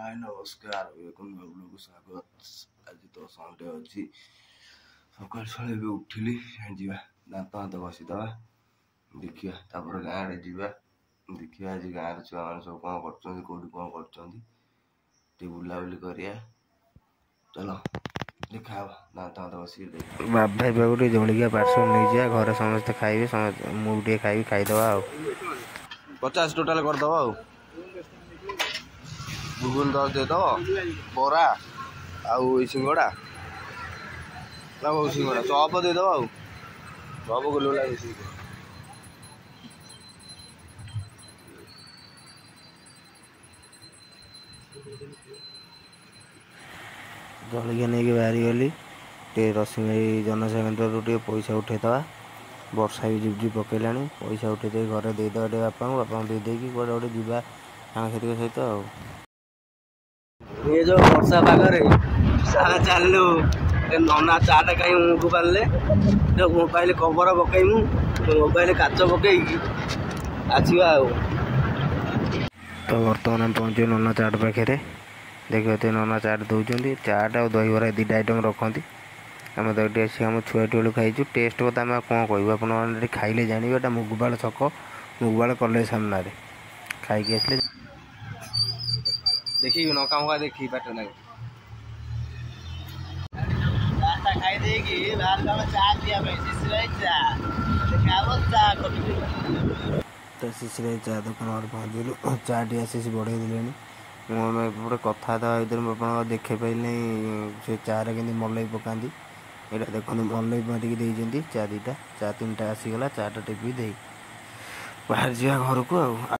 हाय नमस्कार एक ब्लॉग स्वागत। आज तो संडे अच्छी सकाल सकाल भी उठिली जा दात हाथ घसीदे देखिया गाँव रे जा देखिए आज गाँव छुआ मैंने सब कौन कर कौटी कौन कर बुलाबुली करिया चलो देखा दात हाथ घसी भाई गोटे जलिया पार्सल नहीं जा घर समस्ते खाइबे समस्त मुझे खाइबी खाईदे 50 टोटाल करदे गुगुल 10 देद बरा आउ सिंगड़ा ना बहुत सिंगड़ा चप देद आउ चप गोल जलिया नहीं बाहरी गली रसिंगाई जनसाधारण पैसा उठेदवा वर्षा भी झिपझिप पकड़ा पैसा उठे घर देदेवा बापा बापा देदे कौटे गोटे जावा सांसारिक सहित ये जो वर्षा पागरे चलू नना चाटा कहीं मुझको पारे मोबाइल कवर पकईमु मोबाइल काच पकई आसवा तो बर्तमान आम पहुँचे नना चाट पाखे देखिए नना चाट दौरान चाट आ दहीबरा दुटा आइटम रखती आम तो आस आम छुआटी बेलू खाइचु टेस्ट कथा आम कौन कहूँ आप खाइले जानवे मुगबाड़ छक मुगबाड़ कलेज सामने खाई आसले देखी नौका मौका देखी बाट लगे तो शिशिर चा दुकान पहुँचलु चा टी आसी बढ़े दिले गोटे कथा भर देखे पारे से चारे के मलई पकाती यहाँ देखते मलई मारिकी चा 2टा चा 3टा आसीगला चाटा टिपी दे बाहर जा घर को।